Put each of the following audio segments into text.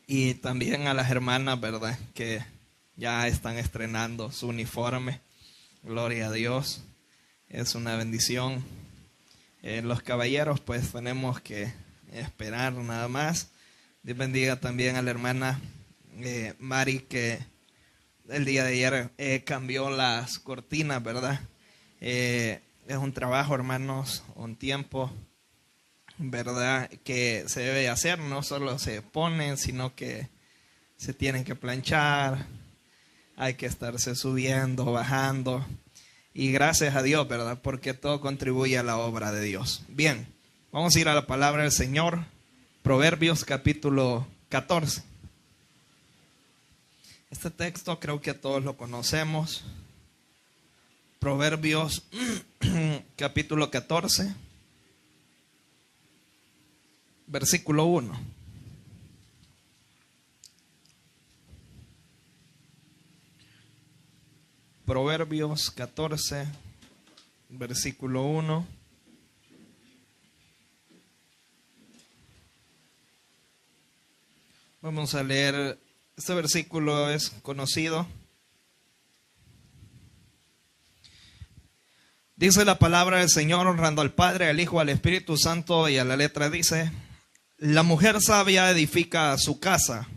Y también a las hermanas, ¿verdad? Que ya están estrenando su uniforme. Gloria a Dios. Es una bendición. Los caballeros pues tenemos que esperar nada más. Dios bendiga también a la hermana Mari, que el día de ayer cambió las cortinas, ¿verdad? Es un trabajo, hermanos, un tiempo, ¿verdad? Que se debe hacer. No solo se ponen, sino que se tienen que planchar. Hay que estarse subiendo, bajando. Y gracias a Dios, ¿verdad? Porque todo contribuye a la obra de Dios. Bien, vamos a ir a la palabra del Señor. Proverbios capítulo 14. Este texto creo que todos lo conocemos. Proverbios capítulo 14, versículo 1. Proverbios 14, versículo 1. Vamos a leer, este versículo es conocido. Dice la palabra del Señor, honrando al Padre, al Hijo, al Espíritu Santo, y a la letra dice: la mujer sabia edifica su casa,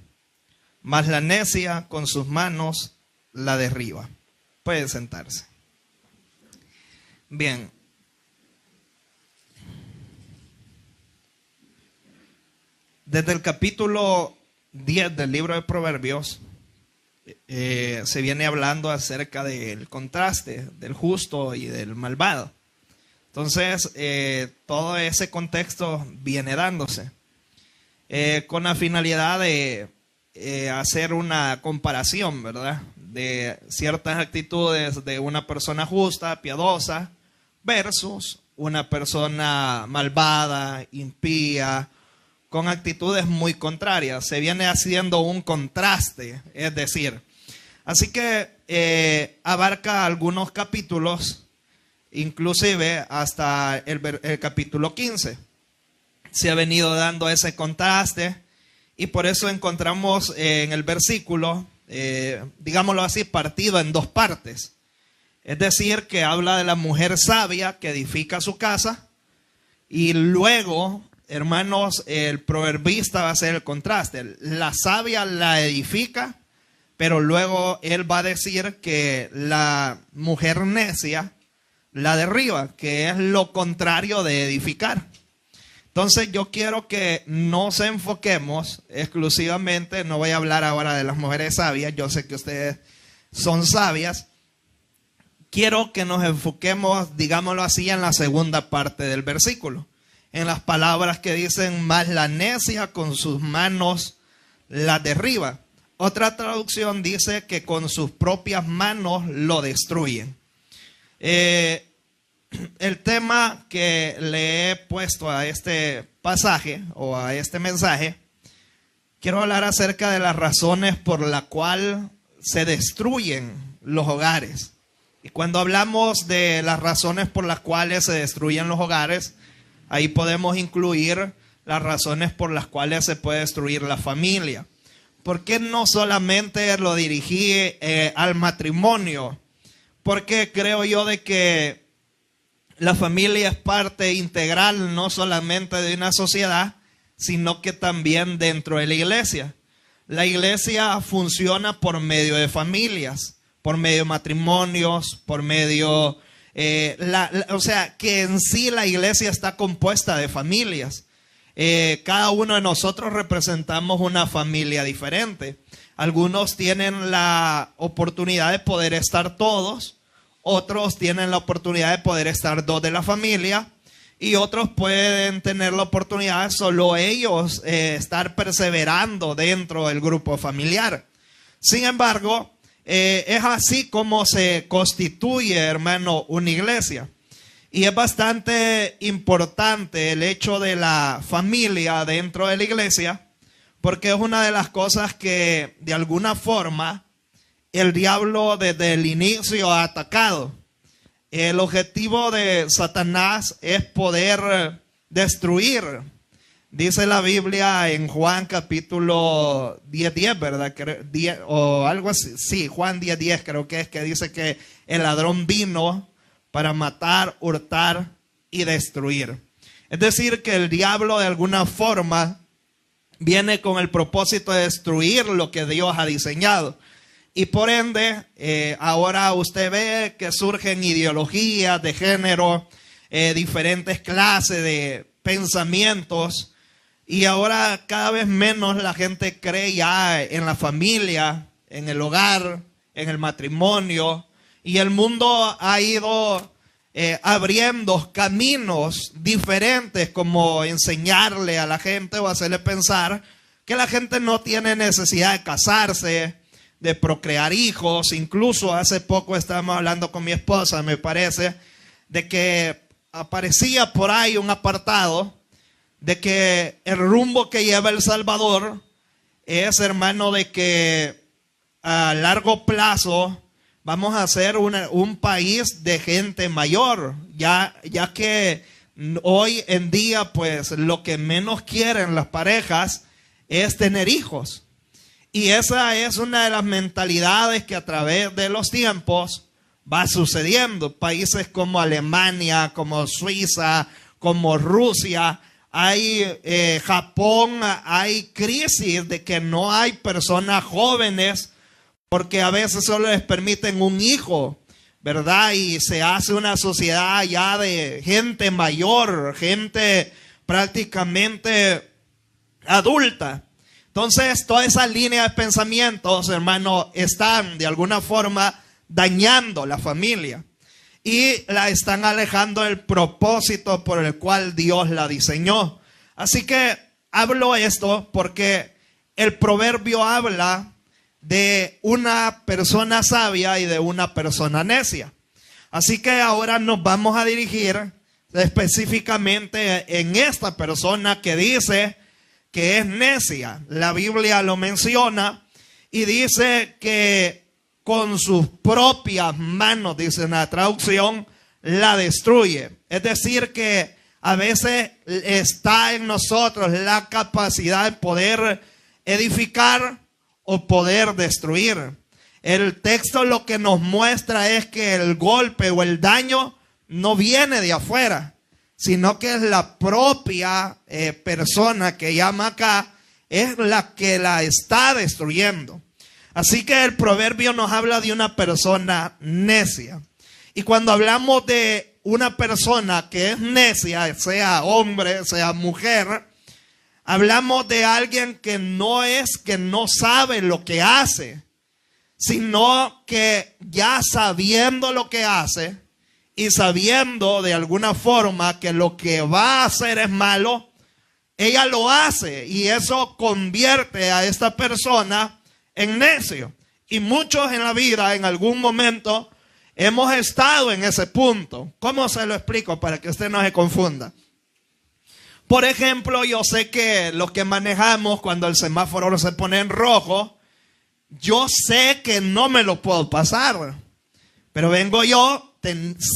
mas la necia con sus manos la derriba. Puede sentarse. Bien. Desde el capítulo 10 del libro de Proverbios se viene hablando acerca del contraste del justo y del malvado. Entonces, todo ese contexto viene dándose con la finalidad de hacer una comparación, ¿verdad? De ciertas actitudes de una persona justa, piadosa, versus una persona malvada, impía, con actitudes muy contrarias. Se viene haciendo un contraste, es decir. Así que abarca algunos capítulos, inclusive hasta el capítulo 15. Se ha venido dando ese contraste y por eso encontramos en el versículo, digámoslo así, partido en dos partes. Es decir, que habla de la mujer sabia que edifica su casa y luego, hermanos, el proverbista va a hacer el contraste. La sabia la edifica, pero luego él va a decir que la mujer necia la derriba, que es lo contrario de edificar. Entonces yo quiero que nos enfoquemos exclusivamente, no voy a hablar ahora de las mujeres sabias, yo sé que ustedes son sabias. Quiero que nos enfoquemos, digámoslo así, en la segunda parte del versículo. En las palabras que dicen, mas la necia con sus manos la derriba. Otra traducción dice que con sus propias manos lo destruyen. El tema que le he puesto a este pasaje o a este mensaje, quiero hablar acerca de las razones por las cuales se destruyen los hogares. Y cuando hablamos de las razones por las cuales se destruyen los hogares, ahí podemos incluir las razones por las cuales se puede destruir la familia. ¿Por qué no solamente lo dirigí al matrimonio? Porque creo yo de que la familia es parte integral no solamente de una sociedad, sino que también dentro de la iglesia. La iglesia funciona por medio de familias, por medio de matrimonios, por medio... o sea, que en sí la iglesia está compuesta de familias. Cada uno de nosotros representamos una familia diferente. Algunos tienen la oportunidad de poder estar todos, otros tienen la oportunidad de poder estar dos de la familia y otros pueden tener la oportunidad de solo ellos estar perseverando dentro del grupo familiar. Sin embargo, es así como se constituye, hermano, una iglesia. Y es bastante importante el hecho de la familia dentro de la iglesia, porque es una de las cosas que de alguna forma el diablo desde el inicio ha atacado. El objetivo de Satanás es poder destruir Dice la Biblia en Juan capítulo 10, ¿verdad? 10, o algo así. Sí, Juan 10, creo que es, que dice que el ladrón vino para matar, hurtar y destruir. Es decir, que el diablo de alguna forma viene con el propósito de destruir lo que Dios ha diseñado. Y por ende, ahora usted ve que surgen ideologías de género, diferentes clases de pensamientos. Y ahora cada vez menos la gente cree ya en la familia, en el hogar, en el matrimonio. Y el mundo ha ido abriendo caminos diferentes, como enseñarle a la gente o hacerle pensar que la gente no tiene necesidad de casarse, de procrear hijos. Incluso hace poco estábamos hablando con mi esposa, me parece, de que aparecía por ahí un apartado de que el rumbo que lleva El Salvador es, hermano, de que a largo plazo vamos a ser un país de gente mayor, ya que hoy en día pues lo que menos quieren las parejas es tener hijos. Y esa es una de las mentalidades que a través de los tiempos va sucediendo. Países como Alemania, como Suiza, como Rusia, hay Japón, hay crisis de que no hay personas jóvenes porque a veces solo les permiten un hijo, ¿verdad? Y se hace una sociedad ya de gente mayor, gente prácticamente adulta. Entonces, toda esa línea de pensamientos, hermano, están de alguna forma dañando la familia y la están alejando del propósito por el cual Dios la diseñó. Así que hablo esto porque el proverbio habla de una persona sabia y de una persona necia. Así que ahora nos vamos a dirigir específicamente en esta persona que dice que es necia. La Biblia lo menciona y dice que con sus propias manos, dice una traducción, la destruye. Es decir, que a veces está en nosotros la capacidad de poder edificar o poder destruir. El texto lo que nos muestra es que el golpe o el daño no viene de afuera, sino que es la propia persona que llama acá, es la que la está destruyendo. Así que el proverbio nos habla de una persona necia. Y cuando hablamos de una persona que es necia, sea hombre, sea mujer, hablamos de alguien que no sabe lo que hace, sino que ya sabiendo lo que hace y sabiendo de alguna forma que lo que va a hacer es malo, ella lo hace y eso convierte a esta persona en necio. Y muchos en la vida en algún momento hemos estado en ese punto. ¿Cómo se lo explico para que usted no se confunda? Por ejemplo, yo sé que los que manejamos cuando el semáforo se pone en rojo, yo sé que no me lo puedo pasar, pero vengo yo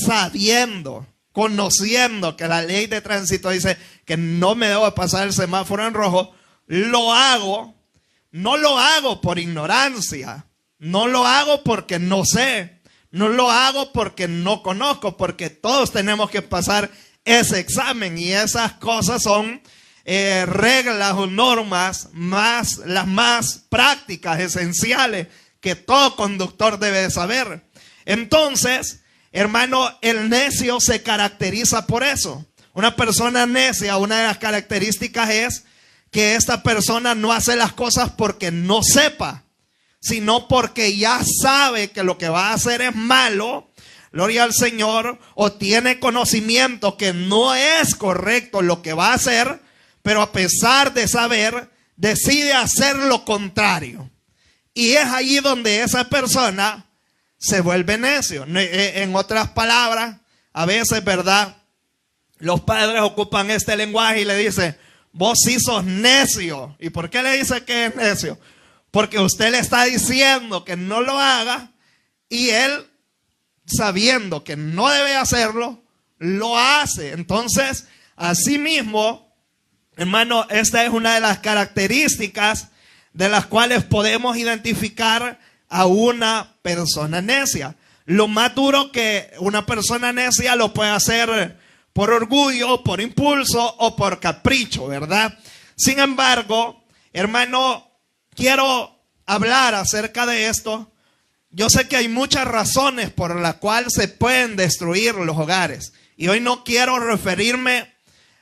sabiendo, conociendo que la ley de tránsito dice que no me debo pasar el semáforo en rojo, lo hago. No lo hago por ignorancia, no lo hago porque no sé, no lo hago porque no conozco, porque todos tenemos que pasar ese examen y esas cosas son reglas o normas las más prácticas, esenciales, que todo conductor debe saber. Entonces, hermano, el necio se caracteriza por eso. Una persona necia, una de las características es que esta persona no hace las cosas porque no sepa, sino porque ya sabe que lo que va a hacer es malo, gloria al Señor, o tiene conocimiento que no es correcto lo que va a hacer, pero a pesar de saber, decide hacer lo contrario. Y es allí donde esa persona se vuelve necio. En otras palabras, a veces, ¿verdad? Los padres ocupan este lenguaje y le dicen: vos sí sos necio. ¿Y por qué le dice que es necio? Porque usted le está diciendo que no lo haga y él, sabiendo que no debe hacerlo, lo hace. Entonces, asimismo, Hermano, esta es una de las características de las cuales podemos identificar a una persona necia. Lo más duro que una persona necia lo puede hacer por orgullo, por impulso o por capricho, ¿verdad? Sin embargo, hermano, quiero hablar acerca de esto. Yo sé que hay muchas razones por las cuales se pueden destruir los hogares. Y hoy no quiero referirme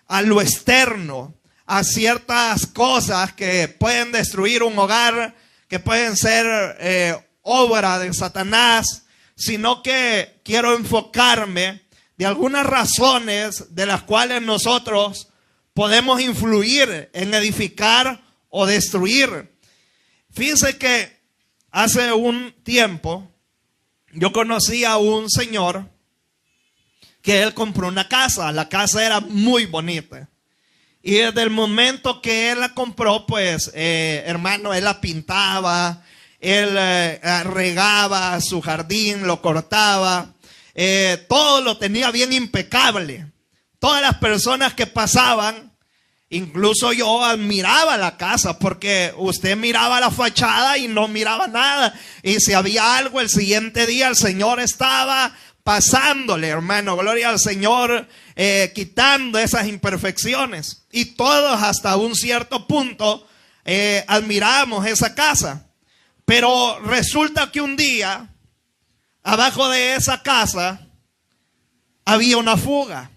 a lo externo, a ciertas cosas que pueden destruir un hogar, que pueden ser obra de Satanás, sino que quiero enfocarme de algunas razones de las cuales nosotros podemos influir en edificar o destruir. Fíjense que hace un tiempo yo conocí a un señor que él compró una casa. La casa era muy bonita. Y desde el momento que él la compró, pues, hermano, él la pintaba, él regaba su jardín, lo cortaba, todo lo tenía bien impecable. Todas las personas que pasaban, incluso yo admiraba la casa, porque usted miraba la fachada y no miraba nada. Y si había algo, el siguiente día el Señor estaba pasándole, hermano, gloria al Señor, quitando esas imperfecciones. Y todos hasta un cierto punto admiramos esa casa. Pero resulta que un día, abajo de esa casa, había una fuga.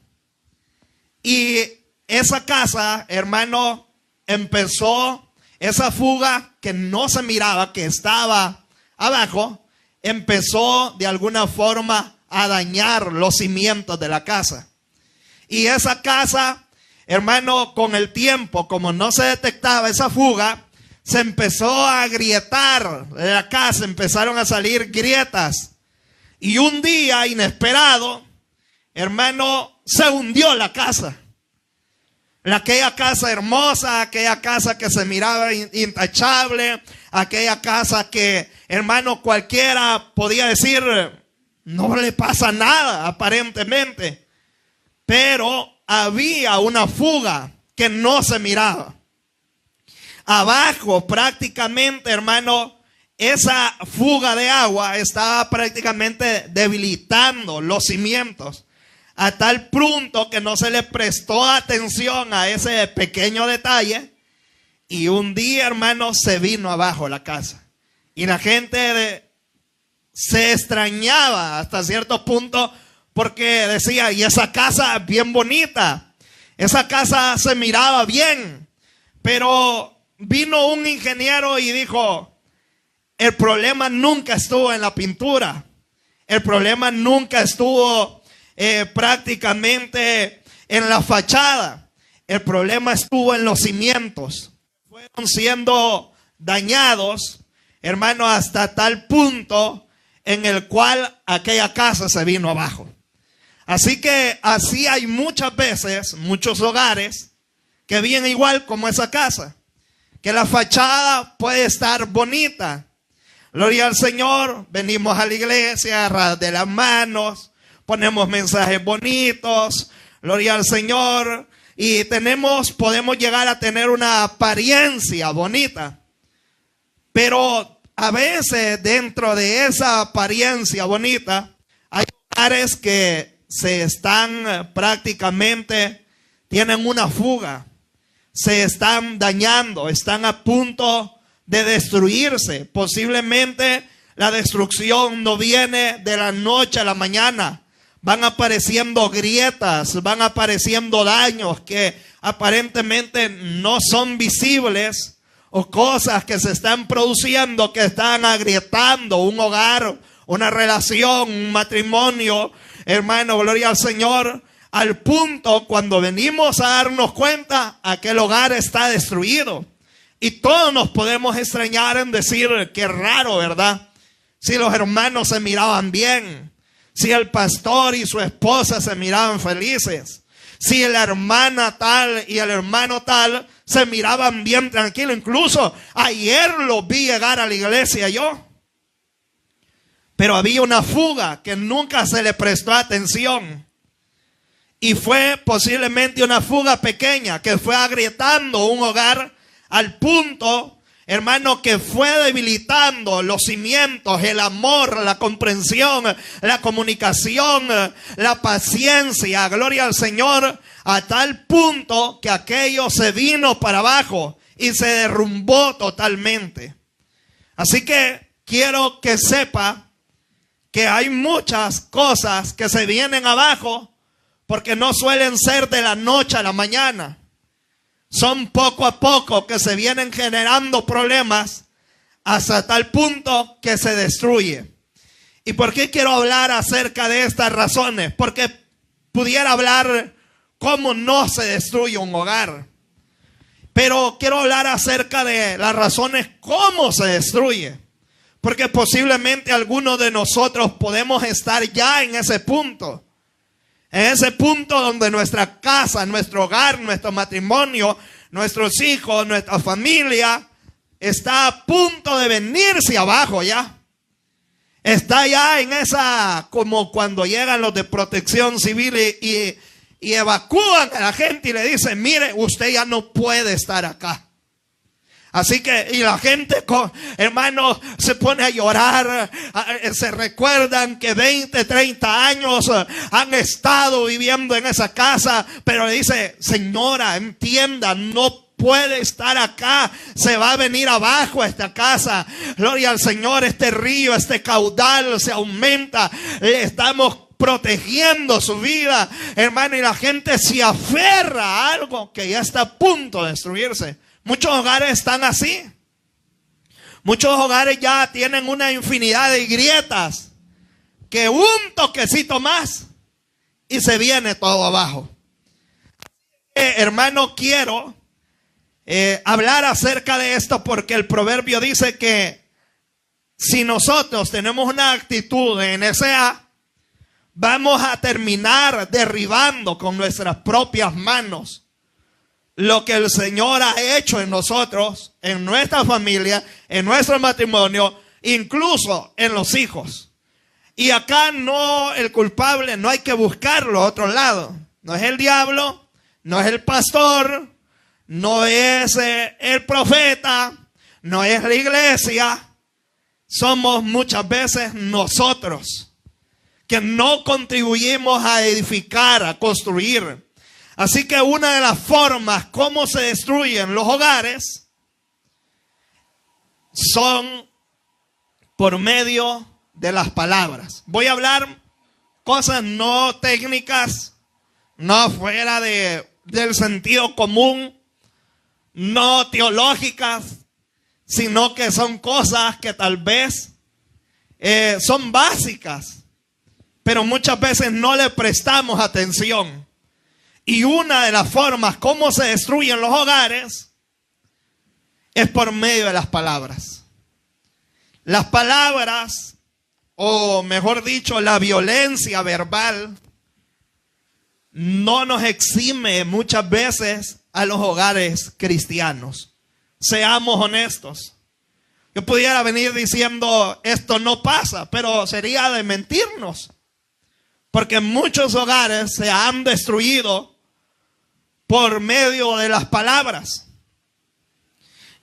Y esa casa, hermano, empezó, esa fuga que no se miraba, que estaba abajo, empezó de alguna forma a dañar los cimientos de la casa. Y esa casa, hermano, con el tiempo, como no se detectaba esa fuga, se empezó a agrietar la casa, empezaron a salir grietas. Y un día inesperado, hermano, se hundió la casa. Aquella casa hermosa, aquella casa que se miraba intachable, aquella casa que, hermano, cualquiera podía decir, no le pasa nada aparentemente. Pero había una fuga que no se miraba. Abajo prácticamente, hermano, esa fuga de agua estaba prácticamente debilitando los cimientos. A tal punto que no se le prestó atención a ese pequeño detalle. Y un día, hermano, se vino abajo la casa. Y la gente se extrañaba hasta cierto punto porque decía, y esa casa bien bonita. Esa casa se miraba bien. Pero vino un ingeniero y dijo, el problema nunca estuvo en la pintura. El problema nunca estuvo prácticamente en la fachada. El problema estuvo en los cimientos. Fueron siendo dañados, hermano, hasta tal punto en el cual aquella casa se vino abajo. Así que así hay muchas veces, muchos hogares que vienen igual como esa casa, que la fachada puede estar bonita. Gloria al Señor, venimos a la iglesia, agarrados de las manos, ponemos mensajes bonitos, gloria al Señor, y podemos llegar a tener una apariencia bonita. Pero a veces dentro de esa apariencia bonita, hay hogares que se están prácticamente, tienen una fuga, se están dañando, están a punto de destruirse. Posiblemente la destrucción no viene de la noche a la mañana. Van apareciendo grietas, van apareciendo daños que aparentemente no son visibles, o cosas que se están produciendo que están agrietando un hogar, una relación, un matrimonio, hermano, gloria al Señor, al punto cuando venimos a darnos cuenta, aquel hogar está destruido. Y todos nos podemos extrañar en decir, qué raro, ¿verdad? Si los hermanos se miraban bien, si el pastor y su esposa se miraban felices, si la hermana tal y el hermano tal se miraban bien tranquilos. Incluso ayer los vi llegar a la iglesia yo. Pero había una fuga que nunca se le prestó atención. Y fue posiblemente una fuga pequeña que fue agrietando un hogar al punto, hermano, que fue debilitando los cimientos, el amor, la comprensión, la comunicación, la paciencia, gloria al Señor, a tal punto que aquello se vino para abajo y se derrumbó totalmente. Así que quiero que sepa que hay muchas cosas que se vienen abajo porque no suelen ser de la noche a la mañana. Son poco a poco que se vienen generando problemas hasta tal punto que se destruye. ¿Y por qué quiero hablar acerca de estas razones? Porque pudiera hablar cómo no se destruye un hogar. Pero quiero hablar acerca de las razones cómo se destruye. Porque posiblemente algunos de nosotros podemos estar ya en ese punto. En ese punto donde nuestra casa, nuestro hogar, nuestro matrimonio, nuestros hijos, nuestra familia está a punto de venirse abajo ya. Está ya en esa, como cuando llegan los de protección civil y evacúan a la gente y le dicen, mire, usted ya no puede estar acá. Así que, y la gente, hermano, se pone a llorar, se recuerdan que 20, 30 años han estado viviendo en esa casa, pero le dice, señora, entienda, no puede estar acá, se va a venir abajo esta casa. Gloria al Señor, este río, este caudal se aumenta, le estamos protegiendo su vida, hermano, y la gente se aferra a algo que ya está a punto de destruirse. Muchos hogares están así. Muchos hogares ya tienen una infinidad de grietas que un toquecito más y se viene todo abajo. Hermano, quiero hablar acerca de esto porque el proverbio dice que si nosotros tenemos una actitud de NSA, vamos a terminar derribando con nuestras propias manos lo que el Señor ha hecho en nosotros, en nuestra familia, en nuestro matrimonio, incluso en los hijos. Y acá no, el culpable no hay que buscarlo a otro lado. No es el diablo, no es el pastor, no es el profeta, no es la iglesia. Somos muchas veces nosotros que no contribuimos a edificar, a construir. Así que una de las formas como se destruyen los hogares son por medio de las palabras. Voy a hablar cosas no técnicas, no fuera del sentido común, no teológicas, sino que son cosas que tal vez son básicas, pero muchas veces no le prestamos atención. Y una de las formas como se destruyen los hogares es por medio de las palabras. Las palabras, o mejor dicho, la violencia verbal, no nos exime muchas veces a los hogares cristianos. Seamos honestos. Yo pudiera venir diciendo esto no pasa, pero sería de mentirnos. Porque muchos hogares se han destruido por medio de las palabras.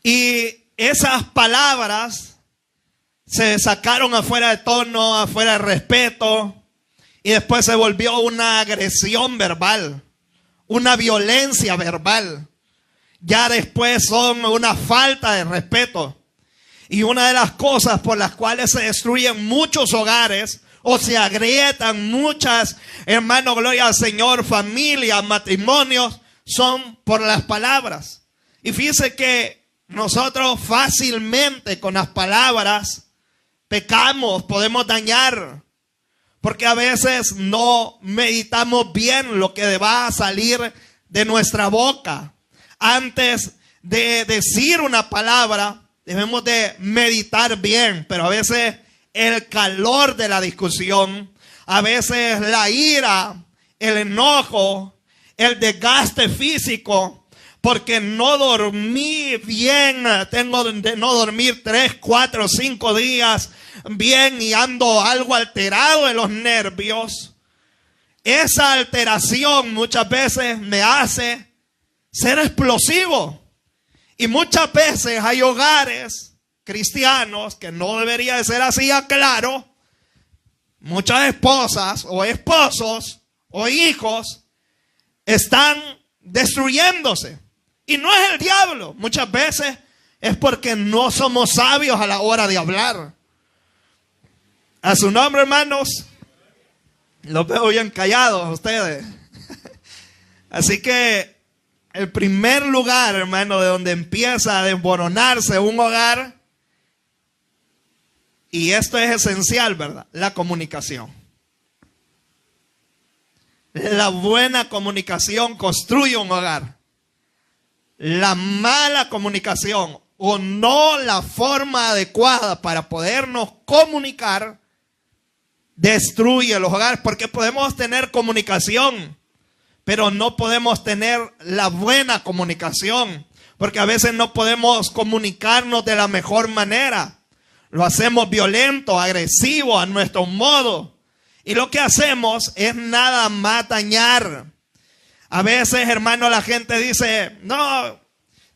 Y esas palabras se sacaron afuera de tono, afuera de respeto. Y después se volvió una agresión verbal, una violencia verbal. Ya después son una falta de respeto. Y una de las cosas por las cuales se destruyen muchos hogares o se agrietan muchas, hermano, gloria al Señor, familias, matrimonios, son por las palabras. Y fíjese que nosotros fácilmente con las palabras pecamos, podemos dañar. Porque a veces no meditamos bien lo que va a salir de nuestra boca. Antes de decir una palabra, debemos de meditar bien. Pero a veces el calor de la discusión, a veces la ira, el enojo, el desgaste físico, porque no dormí bien, tengo de no dormir 3, 4, 5 días bien y ando algo alterado de los nervios. esa alteración muchas veces me hace ser explosivo. Y muchas veces hay hogares cristianos que no debería de ser así, aclaro. Muchas esposas o esposos o hijos están destruyéndose. Y no es el diablo. Muchas veces es porque no somos sabios a la hora de hablar. A su nombre, hermanos. Los veo bien callados ustedes. Así que el primer lugar, hermano, de donde empieza a desmoronarse un hogar, y esto es esencial, ¿verdad? La comunicación. La buena comunicación construye un hogar. La mala comunicación o no la forma adecuada para podernos comunicar destruye los hogares, porque podemos tener comunicación, pero no podemos tener la buena comunicación, porque a veces no podemos comunicarnos de la mejor manera. Lo hacemos violento, agresivo, a nuestro modo. Y lo que hacemos es nada más dañar. A veces, hermano, la gente dice, no,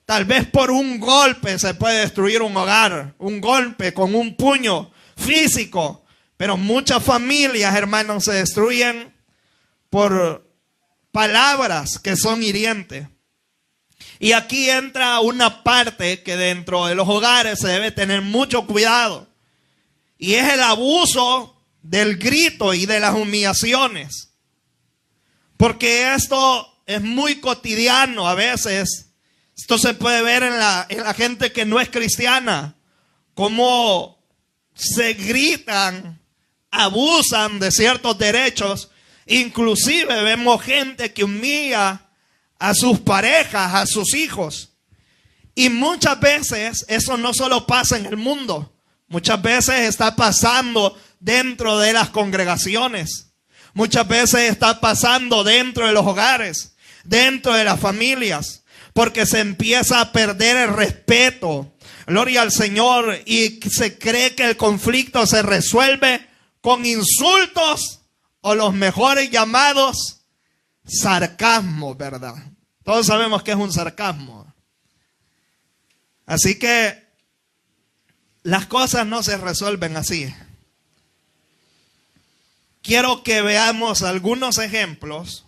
tal vez por un golpe se puede destruir un hogar. Un golpe con un puño físico. Pero muchas familias, hermanos, se destruyen por palabras que son hirientes. Y aquí entra una parte que dentro de los hogares se debe tener mucho cuidado. Y es el abuso del grito y de las humillaciones. Porque esto es muy cotidiano a veces. Esto se puede ver en la gente que no es cristiana. Cómo se gritan, abusan de ciertos derechos. Inclusive vemos gente que humilla a sus parejas, a sus hijos. Y muchas veces eso no solo pasa en el mundo. Muchas veces está pasando dentro de las congregaciones. Muchas veces está pasando dentro de los hogares, dentro de las familias. Porque se empieza a perder el respeto. Gloria al Señor. Y se cree que el conflicto se resuelve con insultos o los mejores llamados sarcasmo, ¿verdad? Todos sabemos que es un sarcasmo. Así que las cosas no se resuelven así. Quiero que veamos algunos ejemplos.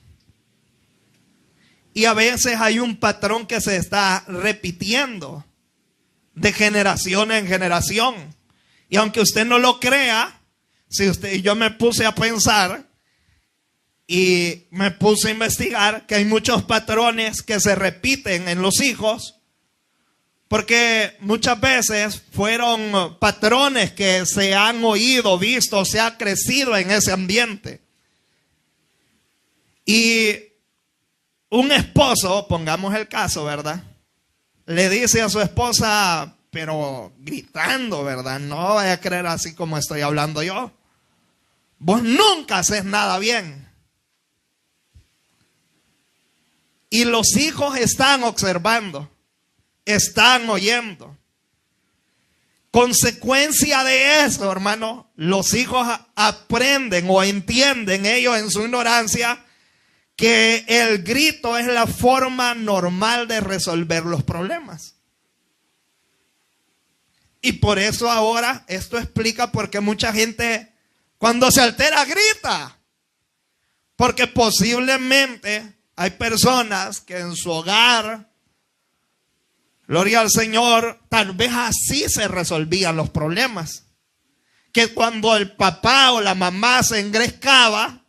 Y a veces hay un patrón que se está repitiendo de generación en generación. Y aunque usted no lo crea, si usted y yo me puse a pensar y me puse a investigar que hay muchos patrones que se repiten en los hijos, porque muchas veces fueron patrones que se han oído, visto, se ha crecido en ese ambiente. Y un esposo, pongamos el caso, ¿verdad? Le dice a su esposa, pero gritando, ¿verdad? No vaya a creer así como estoy hablando yo. Vos nunca haces nada bien. Y los hijos están observando, están oyendo. Consecuencia de eso, hermano, los hijos aprenden o entienden ellos en su ignorancia que el grito es la forma normal de resolver los problemas. Y por eso ahora esto explica por qué mucha gente cuando se altera grita. Porque posiblemente hay personas que en su hogar, gloria al Señor, tal vez así se resolvían los problemas. Que cuando el papá o la mamá se engrescaba,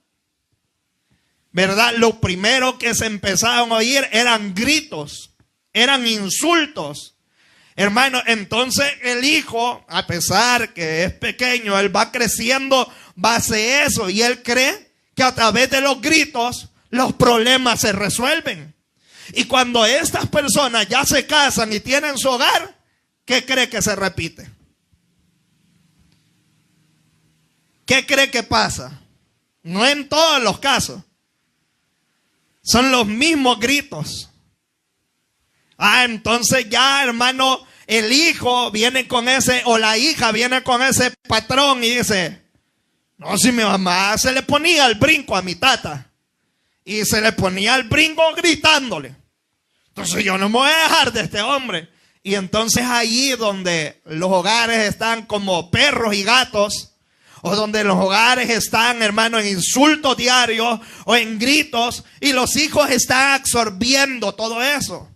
¿verdad? Lo primero que se empezaban a oír eran gritos, eran insultos. Hermano, entonces el hijo, a pesar que es pequeño, él va creciendo base eso y él cree que a través de los gritos los problemas se resuelven. Y cuando estas personas ya se casan y tienen su hogar, ¿qué cree que se repite? ¿Qué cree que pasa? No en todos los casos. Son los mismos gritos. Entonces ya, hermano, el hijo viene con ese, o la hija viene con ese patrón y dice, No, si mi mamá se le ponía el brinco a mi tata y se le ponía el brinco gritándole. Entonces yo no me voy a dejar de este hombre. Y entonces allí donde los hogares están como perros y gatos, o donde los hogares están, hermano, en insultos diarios o en gritos, y los hijos están absorbiendo todo eso.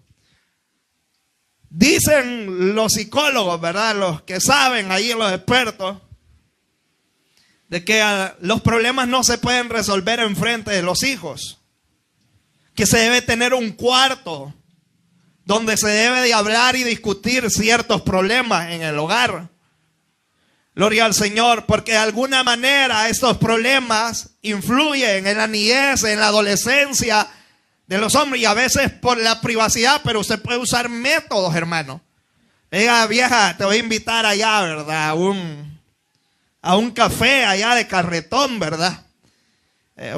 Dicen los psicólogos, ¿verdad? Los que saben, ahí los expertos, de que los problemas no se pueden resolver en frente de los hijos. Que se debe tener un cuarto donde se debe de hablar y discutir ciertos problemas en el hogar. Gloria al Señor, porque de alguna manera estos problemas influyen en la niñez, en la adolescencia de los hombres, y a veces por la privacidad, pero usted puede usar métodos, hermano. Diga, vieja, te voy a invitar allá, ¿verdad? A un café allá de carretón, ¿verdad?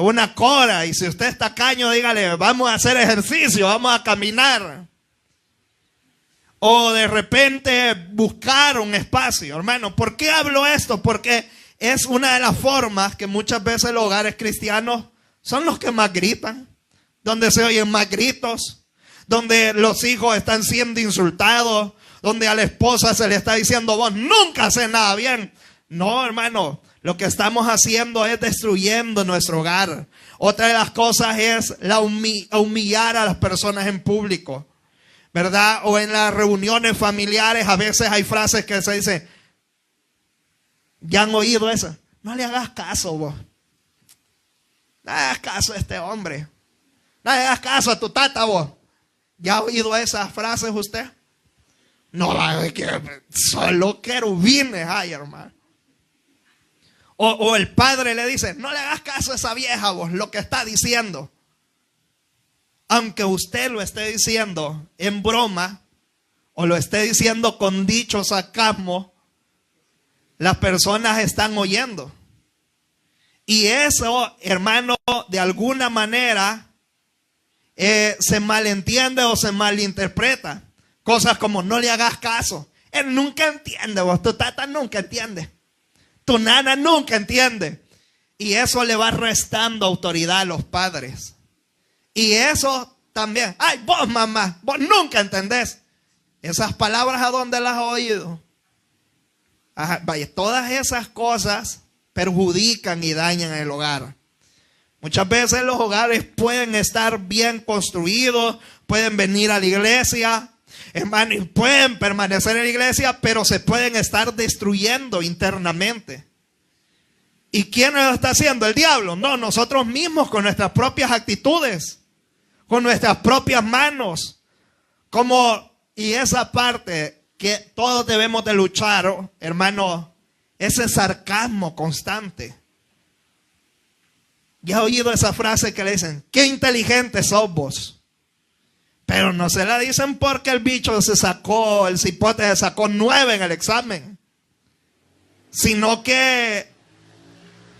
Una cora, y si usted está caño, dígale, vamos a hacer ejercicio, vamos a caminar. O de repente buscar un espacio, hermano. ¿Por qué hablo esto? Porque es una de las formas que muchas veces los hogares cristianos son los que más gritan, donde se oyen más gritos, donde los hijos están siendo insultados, donde a la esposa se le está diciendo, vos nunca haces nada bien. No, hermano, lo que estamos haciendo es destruyendo nuestro hogar. Otra de las cosas es humillar a las personas en público, ¿verdad? O en las reuniones familiares a veces hay frases que se dicen, ¿ya han oído eso? No le hagas caso vos. No le hagas caso a este hombre. No le hagas caso a tu tata vos. ¿Ya ha oído esas frases usted? No, que solo querubines hay, hermano. O el padre le dice, no le hagas caso a esa vieja vos, lo que está diciendo. Aunque usted lo esté diciendo en broma o lo esté diciendo con dicho sarcasmo, las personas están oyendo. Y eso, hermano, de alguna manera se malentiende o se malinterpreta. Cosas como no le hagas caso. Él nunca entiende, vos, tu tata nunca entiende. Tu nana nunca entiende. Y eso le va restando autoridad a los padres. Y eso también, ay, vos mamá, vos nunca entendés. Esas palabras, ¿a dónde las has oído? Ajá, vaya, todas esas cosas perjudican y dañan el hogar. Muchas veces los hogares pueden estar bien construidos, pueden venir a la iglesia, hermano, y pueden permanecer en la iglesia, pero se pueden estar destruyendo internamente. ¿Y quién lo está haciendo? El diablo. No, nosotros mismos con nuestras propias actitudes, con nuestras propias manos. Y esa parte que todos debemos de luchar, hermano, ese sarcasmo constante. ¿Ya ha oído esa frase que le dicen? ¡Qué inteligente sos vos! Pero no se la dicen porque el cipote se sacó 9 en el examen. Sino que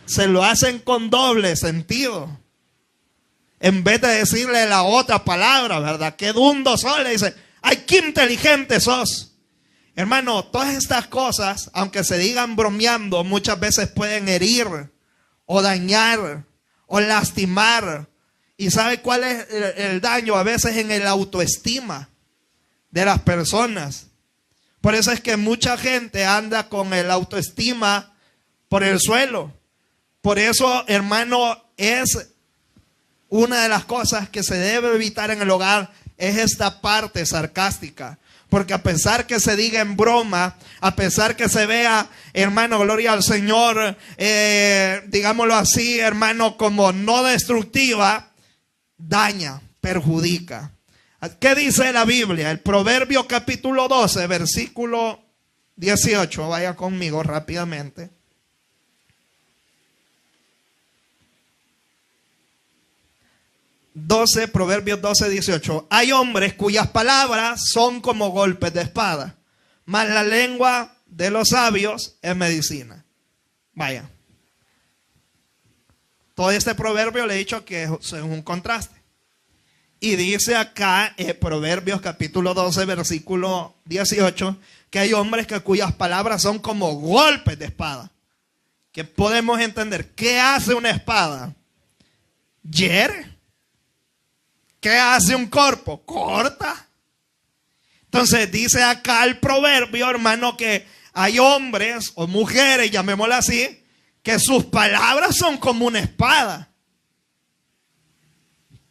se lo hacen con doble sentido. En vez de decirle la otra palabra, ¿verdad? ¡Qué dundo sos! Le dice, ¡ay, qué inteligente sos! Hermano, todas estas cosas, aunque se digan bromeando, muchas veces pueden herir o dañar o lastimar. ¿Y sabe cuál es el daño? A veces en el autoestima de las personas. Por eso es que mucha gente anda con el autoestima por el suelo. Por eso, hermano, es una de las cosas que se debe evitar en el hogar, es esta parte sarcástica. Porque a pesar que se diga en broma, a pesar que se vea, hermano, gloria al Señor, digámoslo así, hermano, como no destructiva, daña, perjudica. ¿Qué dice la Biblia? El Proverbio capítulo 12, versículo 18. Vaya conmigo rápidamente. Proverbios 12, 18. Hay hombres cuyas palabras son como golpes de espada, mas la lengua de los sabios es medicina. Vaya. Todo este proverbio le he dicho que es un contraste. Y dice acá, Proverbios capítulo 12, versículo 18, que hay hombres cuyas palabras son como golpes de espada. que podemos entender. ¿Qué hace una espada? Hiere. ¿Qué hace un corpo? Corta. Entonces dice acá el proverbio, hermano, que hay hombres o mujeres, llamémoslo así, que sus palabras son como una espada,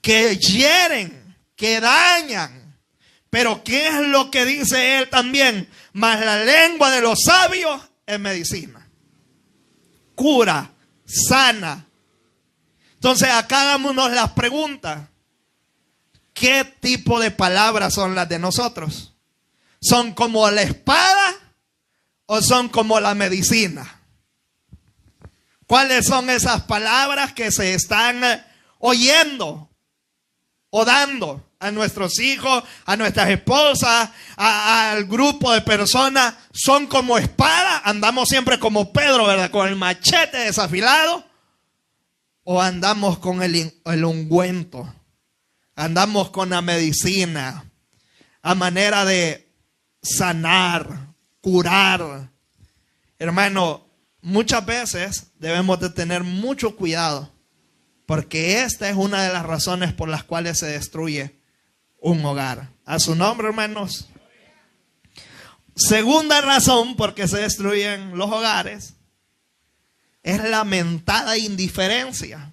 que hieren, que dañan. Pero ¿qué es lo que dice él también? Mas la lengua de los sabios es medicina, cura, sana. Entonces acá hagámonos las preguntas. ¿Qué tipo de palabras son las de nosotros? ¿Son como la espada o son como la medicina? ¿Cuáles son esas palabras que se están oyendo o dando a nuestros hijos, a nuestras esposas, al grupo de personas? ¿Son como espada? ¿Andamos siempre como Pedro, verdad, con el machete desafilado? ¿O andamos con el ungüento? Andamos con la medicina a manera de sanar, curar. Hermano, muchas veces debemos de tener mucho cuidado, porque esta es una de las razones por las cuales se destruye un hogar. A su nombre, hermanos. Segunda razón por qué se destruyen los hogares es la mentada indiferencia.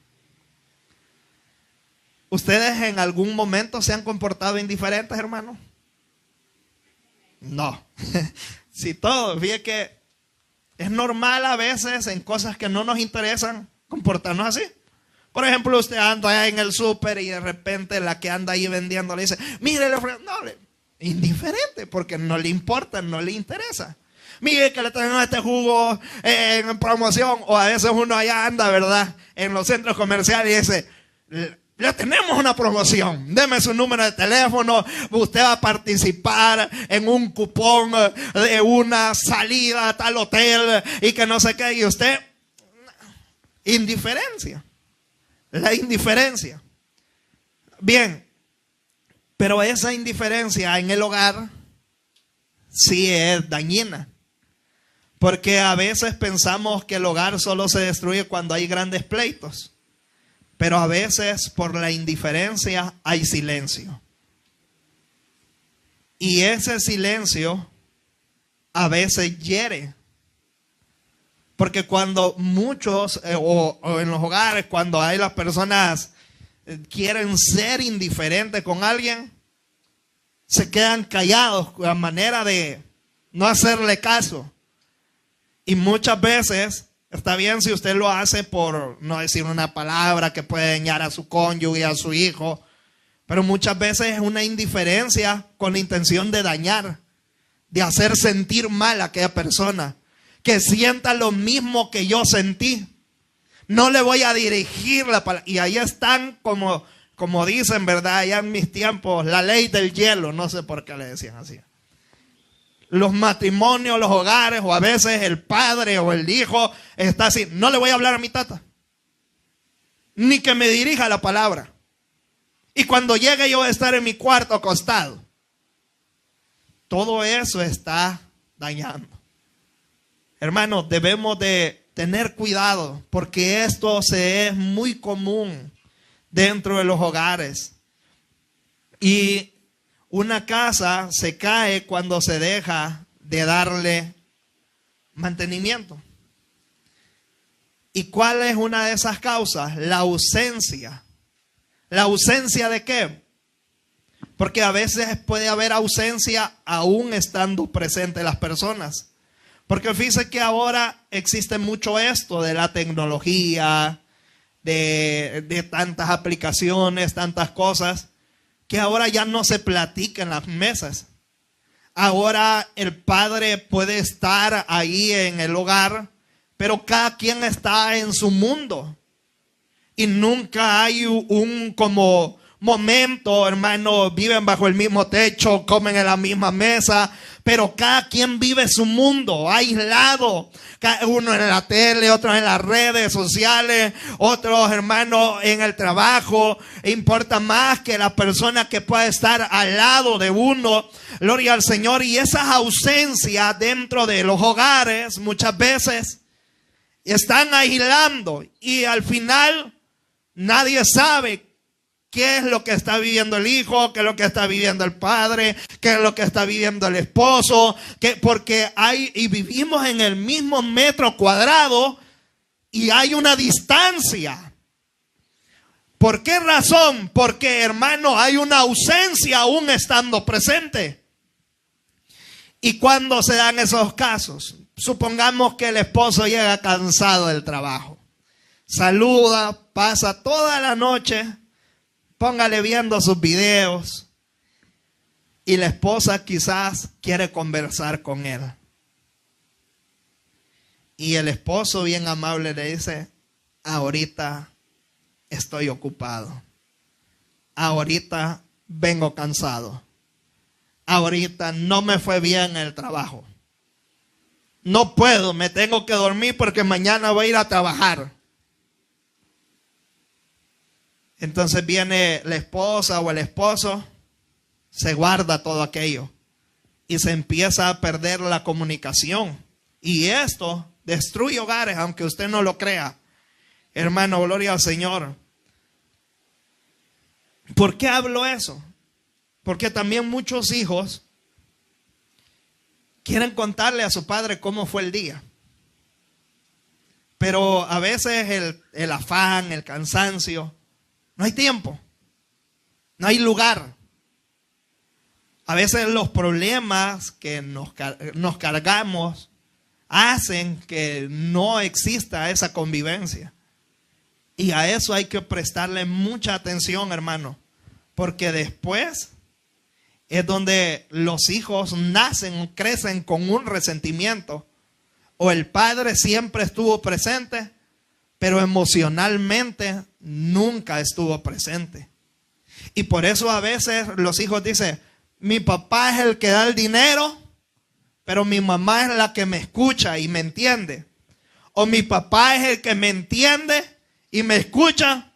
¿Ustedes en algún momento se han comportado indiferentes, hermano? No. Si todo, fíjate que es normal a veces en cosas que no nos interesan comportarnos así. Por ejemplo, usted anda allá en el súper y de repente la que anda ahí vendiendo le dice, mire, indiferente, porque no le importa, no le interesa. Mire que le traen este jugo en promoción. O a veces uno allá anda, ¿verdad?, en los centros comerciales y dice, le tenemos una promoción, deme su número de teléfono, usted va a participar en un cupón de una salida a tal hotel y que no sé qué. Y usted, indiferencia, la indiferencia. Bien, pero esa indiferencia en el hogar sí es dañina, porque a veces pensamos que el hogar solo se destruye cuando hay grandes pleitos. Pero a veces por la indiferencia hay silencio. Y ese silencio a veces hiere. Porque cuando muchos, o en los hogares, cuando hay las personas quieren ser indiferentes con alguien, se quedan callados a manera de no hacerle caso. Y muchas veces, está bien si usted lo hace por no decir una palabra que puede dañar a su cónyuge, a su hijo, pero muchas veces es una indiferencia con la intención de dañar, de hacer sentir mal a aquella persona, que sienta lo mismo que yo sentí. No le voy a dirigir la palabra. Y ahí están como dicen, ¿verdad? Allá en mis tiempos, la ley del hielo, no sé por qué le decían así. Los matrimonios, los hogares, o a veces el padre o el hijo está así, no le voy a hablar a mi tata, ni que me dirija la palabra. Y cuando llegue yo voy a estar en mi cuarto acostado. Todo eso está dañando. Hermanos, debemos de tener cuidado, porque esto es muy común dentro de los hogares. Y una casa se cae cuando se deja de darle mantenimiento. ¿Y cuál es una de esas causas? La ausencia. ¿La ausencia de qué? Porque a veces puede haber ausencia aún estando presentes las personas. Porque fíjense que ahora existe mucho esto de la tecnología, de tantas aplicaciones, tantas cosas, que ahora ya no se platica en las mesas. Ahora el padre puede estar ahí en el hogar, pero cada quien está en su mundo. Y nunca hay un como momento, hermano, viven bajo el mismo techo, comen en la misma mesa, pero cada quien vive su mundo, aislado. Uno en la tele, otros en las redes sociales, otros, hermanos, en el trabajo. Importa más que la persona que pueda estar al lado de uno. Gloria al Señor. Y esas ausencias dentro de los hogares muchas veces están aislando y al final nadie sabe qué es lo que está viviendo el hijo, qué es lo que está viviendo el padre, qué es lo que está viviendo el esposo, porque vivimos en el mismo metro cuadrado y hay una distancia. ¿Por qué razón? Porque, hermano, hay una ausencia aún estando presente. Y cuando se dan esos casos, supongamos que el esposo llega cansado del trabajo, saluda, pasa toda la noche, póngale viendo sus videos, y la esposa quizás quiere conversar con él. Y el esposo bien amable le dice: ahorita estoy ocupado, ahorita vengo cansado, ahorita no me fue bien el trabajo, no puedo, me tengo que dormir porque mañana voy a ir a trabajar. Entonces viene la esposa o el esposo, se guarda todo aquello y se empieza a perder la comunicación. Y esto destruye hogares, aunque usted no lo crea. Hermano, gloria al Señor. ¿Por qué hablo eso? Porque también muchos hijos quieren contarle a su padre cómo fue el día. Pero a veces el afán, el cansancio, no hay tiempo, no hay lugar. A veces los problemas que nos cargamos hacen que no exista esa convivencia. Y a eso hay que prestarle mucha atención, hermano, porque después es donde los hijos nacen, crecen con un resentimiento. O el padre siempre estuvo presente, pero emocionalmente nunca estuvo presente. Y por eso a veces los hijos dicen: mi papá es el que da el dinero, pero mi mamá es la que me escucha y me entiende. O mi papá es el que me entiende y me escucha,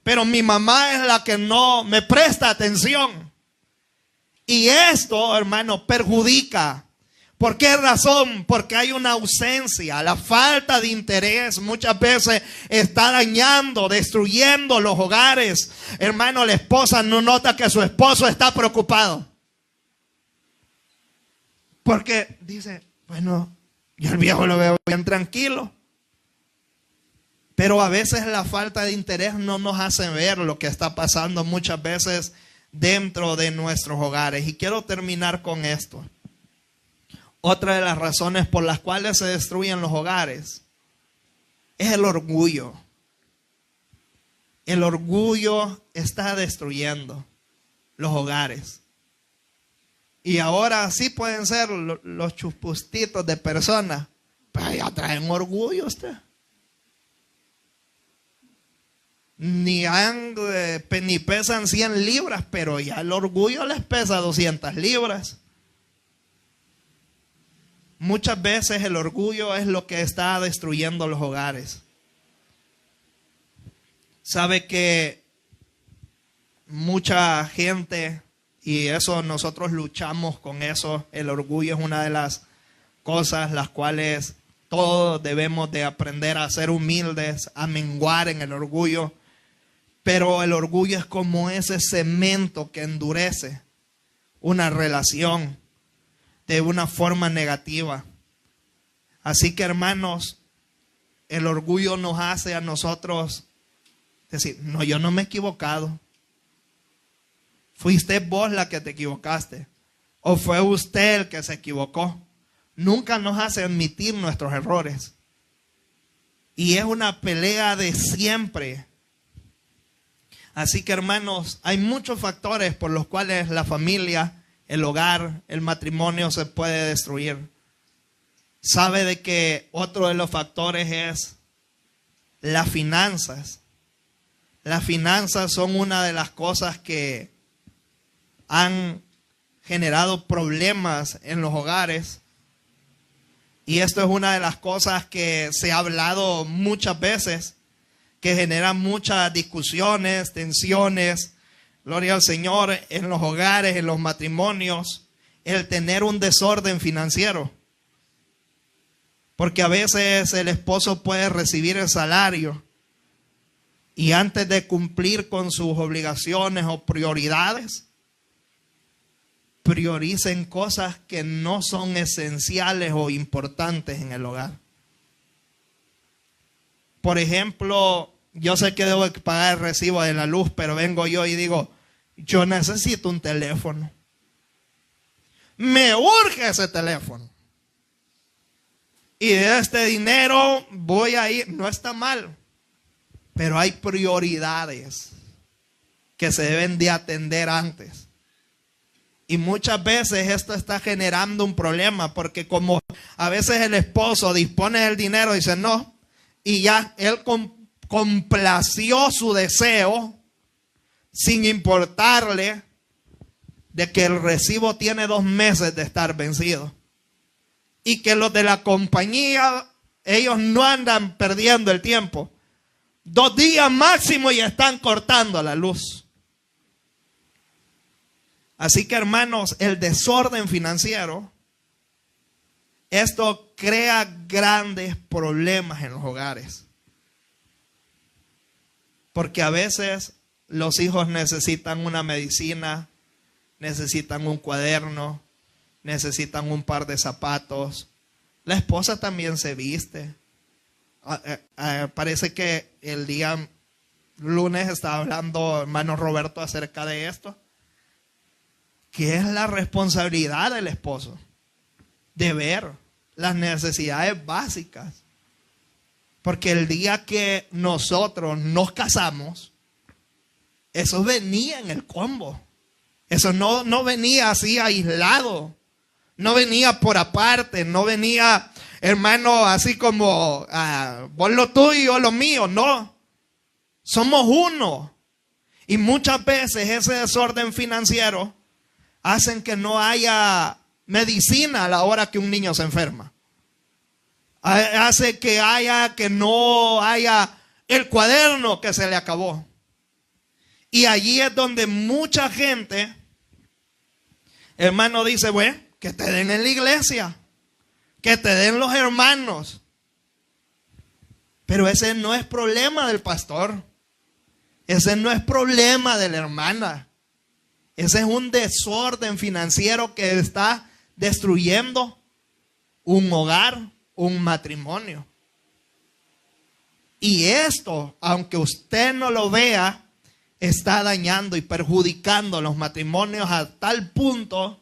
pero mi mamá es la que no me presta atención. Y esto, hermano, perjudica. ¿Por qué razón? Porque hay una ausencia. La falta de interés muchas veces está dañando, destruyendo los hogares. Hermano, la esposa no nota que su esposo está preocupado. Porque dice: bueno, yo el viejo lo veo bien tranquilo. Pero a veces la falta de interés no nos hace ver lo que está pasando muchas veces dentro de nuestros hogares. Y quiero terminar con esto. Otra de las razones por las cuales se destruyen los hogares es el orgullo. El orgullo está destruyendo los hogares. Y ahora sí pueden ser los chupustitos de personas, pero ya traen orgullo usted. Ni pesan 100 libras, pero ya el orgullo les pesa 200 libras. Muchas veces el orgullo es lo que está destruyendo los hogares. Sabe que mucha gente, y eso nosotros luchamos con eso, el orgullo es una de las cosas las cuales todos debemos de aprender a ser humildes, a menguar en el orgullo. Pero el orgullo es como ese cemento que endurece una relación de una forma negativa. Así que, hermanos, el orgullo nos hace a nosotros decir: no, yo no me he equivocado. Fuiste vos la que te equivocaste. O fue usted el que se equivocó. Nunca nos hace admitir nuestros errores. Y es una pelea de siempre. Así que, hermanos, hay muchos factores por los cuales la familia, el hogar, el matrimonio se puede destruir. Sabe de que otro de los factores es las finanzas. Las finanzas son una de las cosas que han generado problemas en los hogares. Y esto es una de las cosas que se ha hablado muchas veces, que genera muchas discusiones, tensiones, gloria al Señor, en los hogares, en los matrimonios, el tener un desorden financiero. Porque a veces el esposo puede recibir el salario y antes de cumplir con sus obligaciones o prioridades, prioricen cosas que no son esenciales o importantes en el hogar. Por ejemplo, yo sé que debo pagar el recibo de la luz, pero vengo yo y digo, yo necesito un teléfono. Me urge ese teléfono. Y de este dinero voy a ir, no está mal, pero hay prioridades que se deben de atender antes. Y muchas veces esto está generando un problema, porque como a veces el esposo dispone del dinero y dice no, y ya él complació su deseo sin importarle de que el recibo tiene 2 meses de estar vencido. Y que los de la compañía, ellos no andan perdiendo el tiempo. 2 días máximo y están cortando la luz. Así que hermanos, el desorden financiero, esto crea grandes problemas en los hogares. Porque a veces los hijos necesitan una medicina, necesitan un cuaderno, necesitan un par de zapatos. La esposa también se viste. Parece que el día lunes estaba hablando hermano Roberto acerca de esto. Que es la responsabilidad del esposo de ver las necesidades básicas. Porque el día que nosotros nos casamos, eso venía en el combo. Eso no venía así aislado. No venía por aparte. No venía, hermano, así como vos lo tuyo y yo lo mío. No. Somos uno. Y muchas veces ese desorden financiero hacen que no haya medicina a la hora que un niño se enferma. Hace que no haya el cuaderno que se le acabó. Y allí es donde mucha gente, hermano, dice, bueno, que te den en la iglesia, que te den los hermanos. Pero ese no es problema del pastor. Ese no es problema de la hermana. Ese es un desorden financiero que está destruyendo un hogar, un matrimonio. Y esto, aunque usted no lo vea, está dañando y perjudicando los matrimonios a tal punto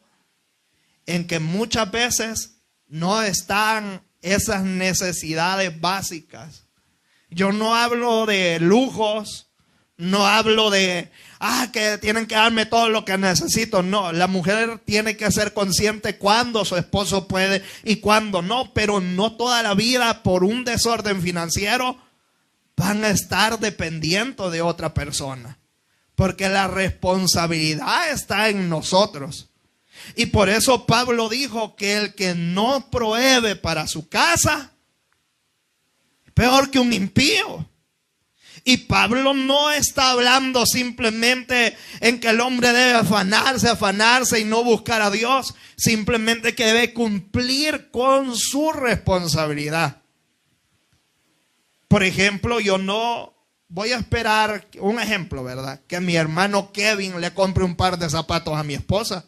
en que muchas veces no están esas necesidades básicas. Yo no hablo de lujos, no hablo de que tienen que darme todo lo que necesito. No, la mujer tiene que ser consciente cuándo su esposo puede y cuándo no, pero no toda la vida por un desorden financiero van a estar dependiendo de otra persona, porque la responsabilidad está en nosotros. Y por eso Pablo dijo que el que no provee para su casa es peor que un impío. Y Pablo no está hablando simplemente en que el hombre debe afanarse y no buscar a Dios. Simplemente que debe cumplir con su responsabilidad. Por ejemplo, yo no voy a esperar, un ejemplo, ¿verdad? Que mi hermano Kevin le compre un par de zapatos a mi esposa.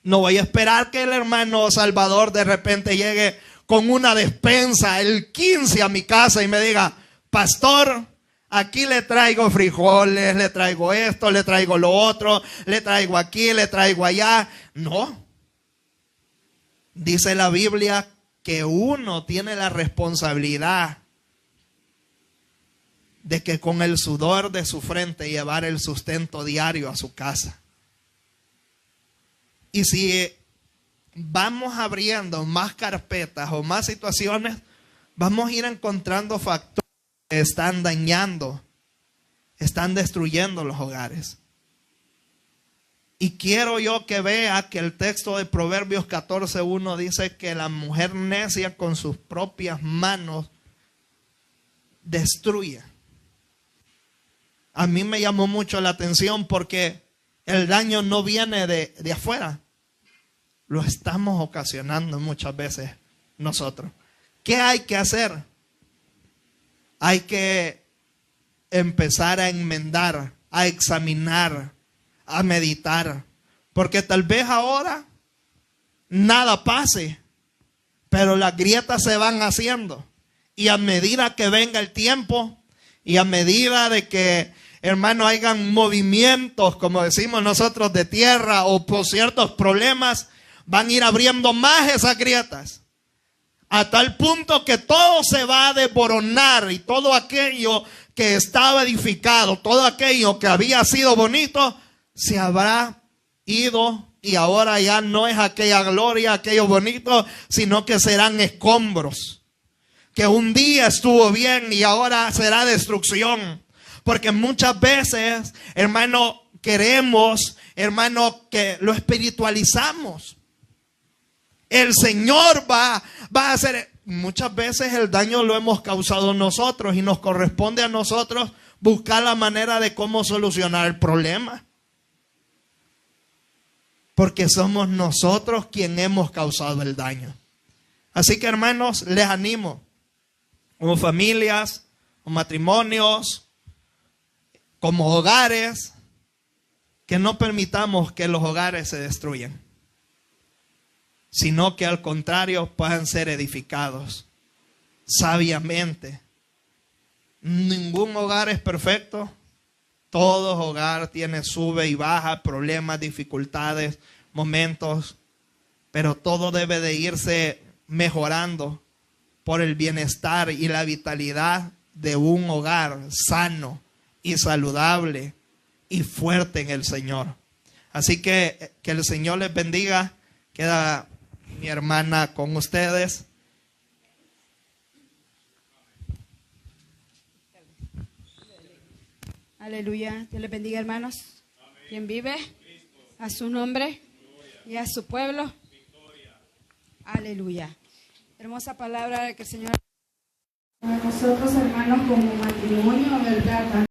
No voy a esperar que el hermano Salvador de repente llegue con una despensa el 15 a mi casa y me diga, pastor, aquí le traigo frijoles, le traigo esto, le traigo lo otro, le traigo aquí, le traigo allá. No. Dice la Biblia que uno tiene la responsabilidad de que con el sudor de su frente llevar el sustento diario a su casa. Y si vamos abriendo más carpetas o más situaciones, vamos a ir encontrando factores que están dañando, están destruyendo los hogares. Y quiero yo que vea que el texto de Proverbios 14:1 dice que la mujer necia con sus propias manos destruye. A mí me llamó mucho la atención porque el daño no viene de afuera. Lo estamos ocasionando muchas veces nosotros. ¿Qué hay que hacer? Hay que empezar a enmendar, a examinar, a meditar. Porque tal vez ahora nada pase, pero las grietas se van haciendo. Y a medida que venga el tiempo, y a medida de que, hermano, hayan movimientos, como decimos nosotros, de tierra o por ciertos problemas, van a ir abriendo más esas grietas. A tal punto que todo se va a desboronar y todo aquello que estaba edificado, todo aquello que había sido bonito, se habrá ido y ahora ya no es aquella gloria, aquello bonito, sino que serán escombros. Que un día estuvo bien y ahora será destrucción. Porque muchas veces, hermano, queremos, hermano, que lo espiritualizamos. El Señor va a hacer. Muchas veces el daño lo hemos causado nosotros y nos corresponde a nosotros buscar la manera de cómo solucionar el problema. Porque somos nosotros quienes hemos causado el daño. Así que, hermanos, les animo, como familias, como matrimonios, como hogares, que no permitamos que los hogares se destruyan, sino que al contrario puedan ser edificados sabiamente. Ningún hogar es perfecto. Todo hogar tiene sube y baja, problemas, dificultades, momentos, pero todo debe de irse mejorando por el bienestar y la vitalidad de un hogar sano y saludable y fuerte en el Señor. Así que el Señor les bendiga. Queda mi hermana con ustedes. Aleluya. Dios les bendiga, hermanos. Quien vive a su nombre y a su pueblo. Aleluya. Hermosa palabra que el Señor a nosotros, hermanos, como matrimonio, ¿verdad?